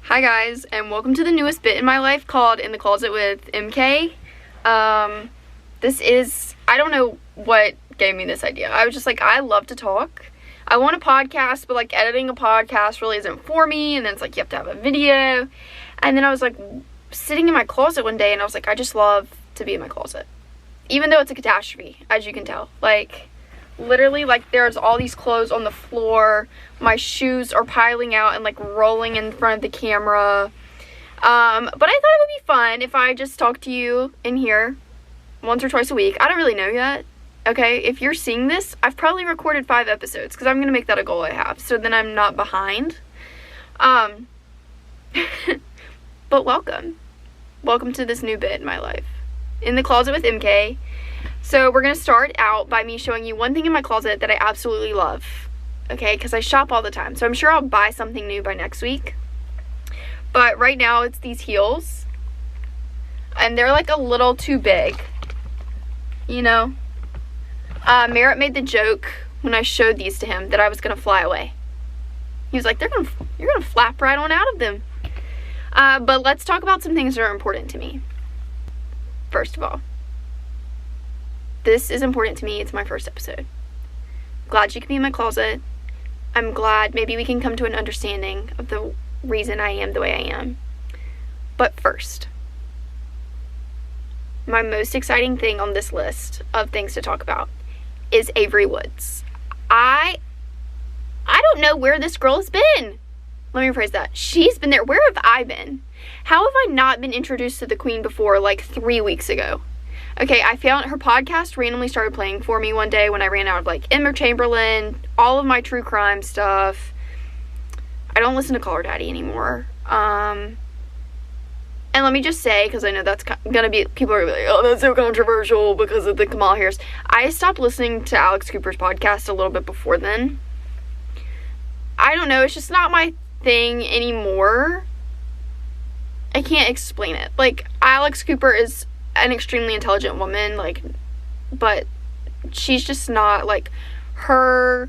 Hi guys, and welcome to the newest bit in my life called In the Closet with MK. I don't know what gave me this idea. I was just like, I love to talk. I want a podcast, but like editing a podcast really isn't for me, and then it's like you have to have a video. And then I was like sitting in my closet one day and I was like, I just love to be in my closet. Even though it's a catastrophe, as you can tell. Like, literally, like, there's all these clothes on the floor. My shoes are piling out and, like, rolling in front of the camera. But I thought it would be fun if I just talked to you in here once or twice a week. I don't really know yet. Okay, if you're seeing this, I've probably recorded 5 episodes because I'm going to make that a goal I have. So then I'm not behind. But welcome. Welcome to this new bit in my life. In the Closet with MK. So we're going to start out by me showing you one thing in my closet that I absolutely love, okay, because I shop all the time, so I'm sure I'll buy something new by next week. But right now it's these heels, and they're like a little too big, you know. Merritt made the joke when I showed these to him that I was going to fly away. He was like, you're going to flap right on out of them. But let's talk about some things that are important to me. First of all, this is important to me. It's my first episode. Glad you can be in my closet. I'm glad maybe we can come to an understanding of the reason I am the way I am. But first, my most exciting thing on this list of things to talk about is Avery Woods. I don't know where this girl has been. Let me rephrase that. She's been there. Where have I been? How have I not been introduced to the queen before, like 3 weeks ago? Okay, I found her podcast randomly started playing for me one day when I ran out of, like, Emma Chamberlain, all of my true crime stuff. I don't listen to Call Her Daddy anymore. And let me just say, because I know that's gonna be, people are gonna be like, oh, that's so controversial because of the Kamala Harris. I stopped listening to Alex Cooper's podcast a little bit before then. I don't know, it's just not my thing anymore. I can't explain it. Like, Alex Cooper is an extremely intelligent woman, like, but she's just not, like, her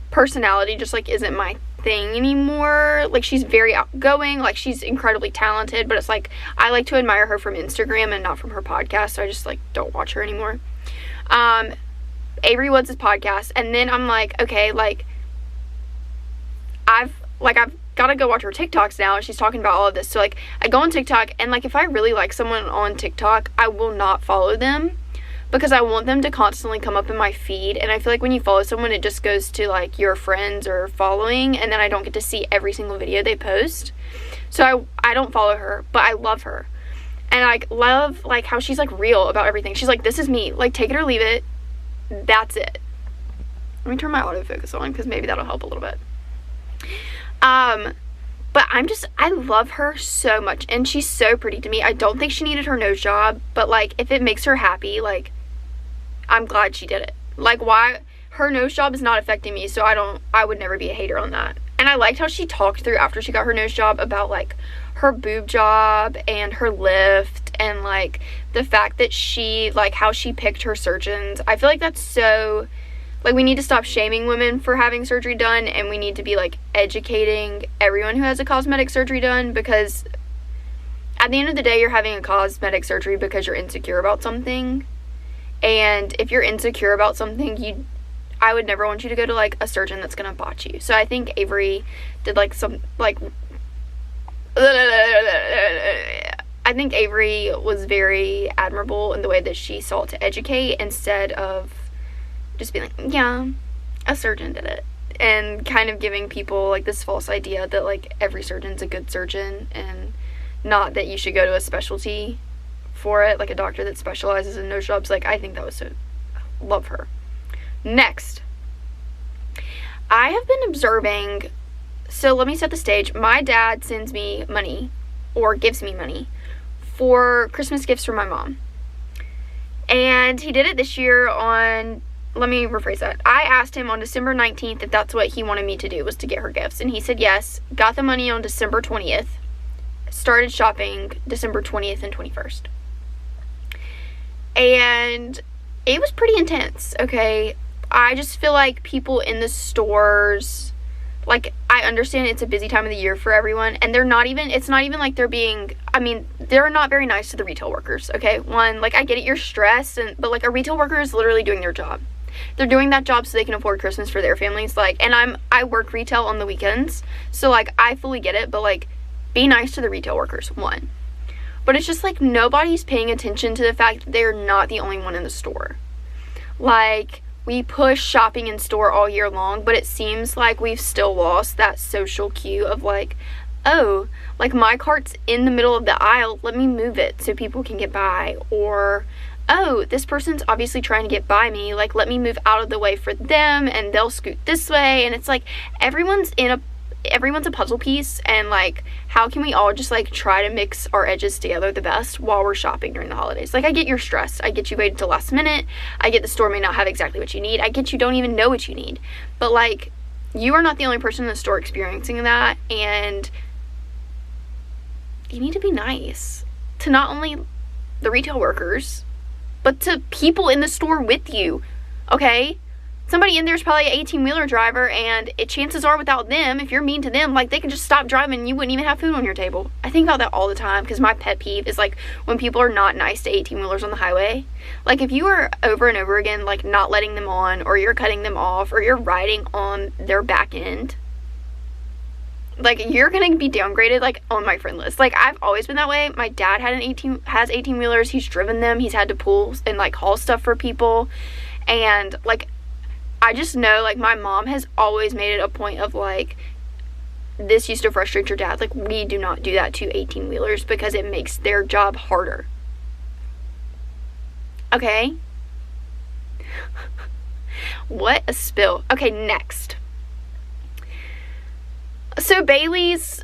personality just, like, isn't my thing anymore. Like, she's very outgoing, like, she's incredibly talented, but it's like, I like to admire her from Instagram and not from her podcast, so I just, like, don't watch her anymore. Avery Woods' podcast, and then I'm like, okay, like, I've got to go watch her TikToks now, and she's talking about all of this. So, like, I go on TikTok, and, like, if I really like someone on TikTok, I will not follow them because I want them to constantly come up in my feed. And I feel like when you follow someone, it just goes to, like, your friends or following, and then I don't get to see every single video they post. So I don't follow her, but I love her. And I love, like, how she's, like, real about everything. She's like, this is me. Like, take it or leave it. That's it. Let me turn my autofocus on because maybe that'll help a little bit. But I love her so much, and she's so pretty to me. I don't think she needed her nose job, but, like, if it makes her happy, like, I'm glad she did it. Like, why, her nose job is not affecting me, so I would never be a hater on that. And I liked how she talked through after she got her nose job about, like, her boob job and her lift and, like, the fact that she, like, how she picked her surgeons. I feel like that's so, like, we need to stop shaming women for having surgery done, and we need to be, like, educating everyone who has a cosmetic surgery done, because at the end of the day, you're having a cosmetic surgery because you're insecure about something. And if you're insecure about something, I would never want you to go to, like, a surgeon that's gonna botch you. So I think Avery did, like, some, like, I think Avery was very admirable in the way that she sought to educate instead of just being like, yeah, a surgeon did it, and kind of giving people, like, this false idea that, like, every surgeon's a good surgeon, and not that you should go to a specialty for it, like a doctor that specializes in nose jobs. Like, I think that was so, love her. Next, I have been observing, so let me set the stage. My dad sends me money, or gives me money, for Christmas gifts for my mom, and he did it this year on, let me rephrase that. I asked him on December 19th if that's what he wanted me to do, was to get her gifts. And he said yes. Got the money on December 20th. Started shopping December 20th and 21st. And it was pretty intense, okay? I just feel like people in the stores like, I understand it's a busy time of the year for everyone, and it's not even like they're being, I mean, they're not very nice to the retail workers, okay? One, like, I get it, you're stressed, but like, a retail worker is literally doing their job. They're doing that job so they can afford Christmas for their families, like, and I work retail on the weekends, so like, I fully get it, but like, be nice to the retail workers, one. But it's just like, nobody's paying attention to the fact that they're not the only one in the store. Like, we push shopping in store all year long, but it seems like we've still lost that social cue of like, oh, like, my cart's in the middle of the aisle, let me move it so people can get by. Or, oh, this person's obviously trying to get by me, like, let me move out of the way for them and they'll scoot this way. And it's like, everyone's a puzzle piece, and like, how can we all just like try to mix our edges together the best while we're shopping during the holidays? Like, I get you're stressed, I get you waited till last minute, I get the store may not have exactly what you need, I get you don't even know what you need, but like, you are not the only person in the store experiencing that, and you need to be nice to not only the retail workers, but to people in the store with you, okay? Somebody in there is probably an 18-wheeler driver, and chances are without them, if you're mean to them, like, they can just stop driving and you wouldn't even have food on your table. I think about that all the time, because my pet peeve is like when people are not nice to 18-wheelers on the highway. Like, if you are over and over again like not letting them on, or you're cutting them off, or you're riding on their back end, like, you're gonna be downgraded like on my friend list. Like, I've always been that way. My dad has 18-wheelers. He's driven them. He's had to pull and like haul stuff for people, and like, I just know, like, my mom has always made it a point of, like, this used to frustrate your dad. Like, we do not do that to 18-wheelers because it makes their job harder. Okay? What a spill. Okay, next. So, Bailey's,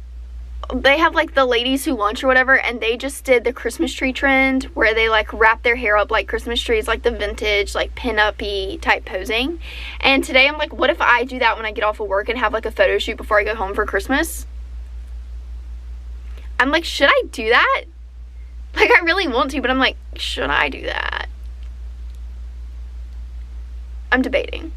they have like the ladies who lunch or whatever, and they just did the Christmas tree trend where they like wrap their hair up like Christmas trees, like the vintage like pin-up-y type posing. And today I'm like, what if I do that when I get off of work and have like a photo shoot before I go home for Christmas? I'm like, should I do that? Like, I really want to, but I'm like, should I do that? I'm debating.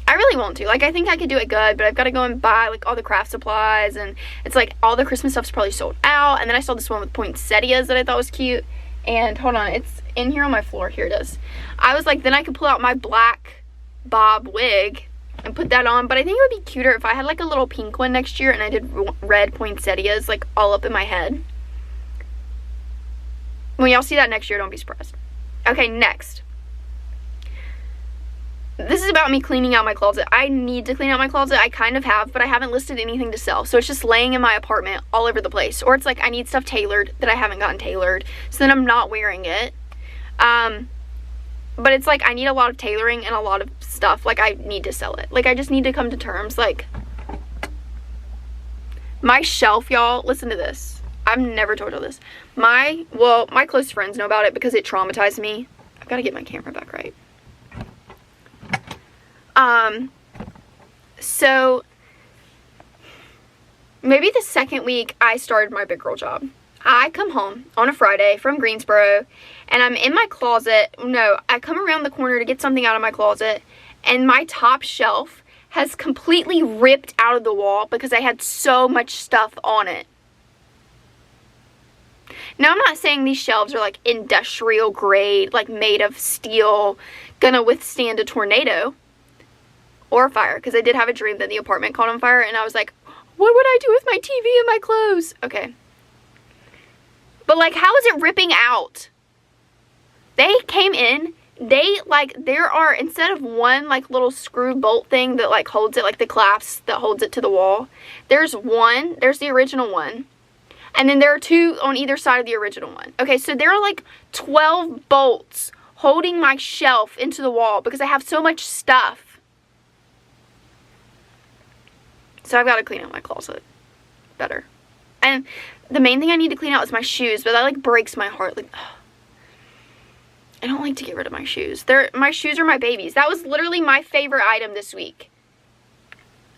I really want to. Like, I think I could do it good, but I've got to go and buy like all the craft supplies, and it's like all the Christmas stuff's probably sold out. And then I saw this one with poinsettias that I thought was cute, and hold on, it's in here on my floor. Here it is. I was like, then I could pull out my black bob wig and put that on, but I think it would be cuter if I had like a little pink one next year and I did red poinsettias like all up in my head. When y'all see that next year, don't be surprised. Okay, next. This is about me cleaning out my closet. I need to clean out my closet. I kind of have, but I haven't listed anything to sell. So it's just laying in my apartment all over the place. Or it's like I need stuff tailored that I haven't gotten tailored. So then I'm not wearing it. But it's like I need a lot of tailoring and a lot of stuff. Like, I need to sell it. Like, I just need to come to terms. Like, my shelf, y'all, listen to this. I've never told y'all this. My close friends know about it because it traumatized me. I've got to get my camera back right. So maybe the second week I started my big girl job, I come home on a Friday from Greensboro, and I'm in my closet. No, I come around the corner to get something out of my closet, and my top shelf has completely ripped out of the wall because I had so much stuff on it. Now, I'm not saying these shelves are like industrial grade, like made of steel, gonna withstand a tornado or a fire, because I did have a dream that the apartment caught on fire, and I was like, what would I do with my TV and my clothes? Okay. But like, how is it ripping out? They came in, there are, instead of one like little screw bolt thing that like holds it, like the clasp that holds it to the wall, there's the original one. And then there are two on either side of the original one. Okay, so there are like 12 bolts holding my shelf into the wall because I have so much stuff. So I've got to clean out my closet better. And the main thing I need to clean out is my shoes, but that like breaks my heart. Like, ugh. I don't like to get rid of my shoes. My shoes are my babies. That was literally my favorite item this week.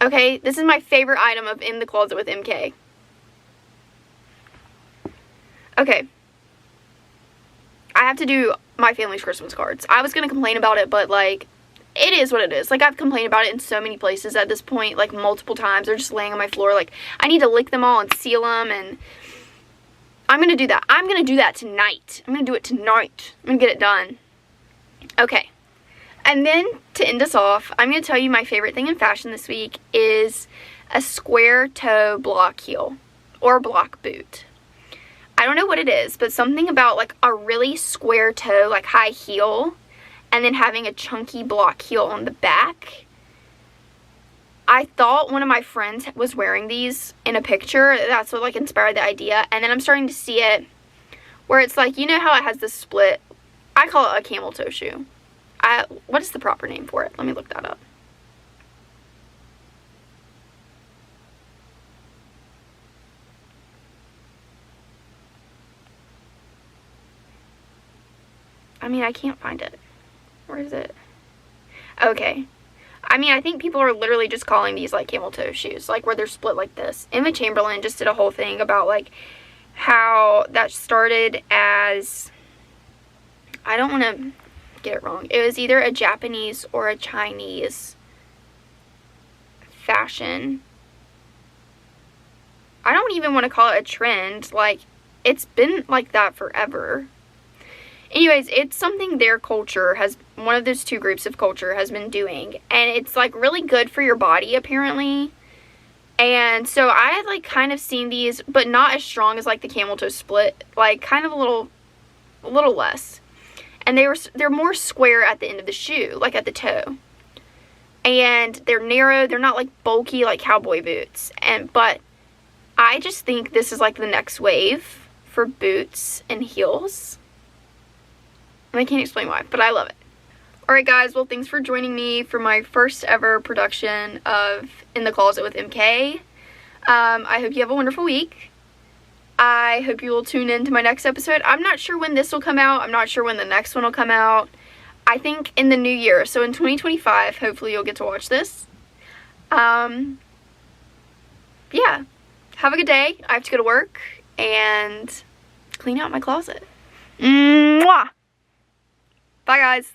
Okay, this is my favorite item of In the Closet with MK. Okay. I have to do my family's Christmas cards. I was going to complain about it, but like, it is what it is. Like, I've complained about it in so many places at this point, like, multiple times. They're just laying on my floor. Like, I need to lick them all and seal them, and I'm going to do that. I'm going to do that tonight. I'm going to do it tonight. I'm going to get it done. Okay. And then, to end us off, I'm going to tell you my favorite thing in fashion this week is a square toe block heel or block boot. I don't know what it is, but something about, like, a really square toe, like, high heel, and then having a chunky block heel on the back. I thought one of my friends was wearing these in a picture. That's what, like, inspired the idea. And then I'm starting to see it where it's like, you know how it has this split? I call it a camel toe shoe. What is the proper name for it? Let me look that up. I mean, I can't find it. Where is it? Okay. I mean, I think people are literally just calling these, like, camel toe shoes, like, where they're split like this. Emma Chamberlain just did a whole thing about, like, how that started as, I don't want to get it wrong. It was either a Japanese or a Chinese fashion. I don't even want to call it a trend. Like, it's been like that forever. Anyways, it's something their culture has, one of those two groups of culture has been doing. And it's, like, really good for your body, apparently. And so I had, like, kind of seen these, but not as strong as, like, the camel toe split. Like, kind of a little less. And they're more square at the end of the shoe, like at the toe. And they're narrow. They're not, like, bulky like cowboy boots. But I just think this is, like, the next wave for boots and heels. I can't explain why, but I love it. Alright guys, well, thanks for joining me for my first ever production of In the Closet with MK. I hope you have a wonderful week. I hope you will tune in to my next episode. I'm not sure when this will come out. I'm not sure when the next one will come out. I think in the new year, so in 2025, hopefully you'll get to watch this. Yeah. Have a good day. I have to go to work and clean out my closet. Mwah! Bye, guys.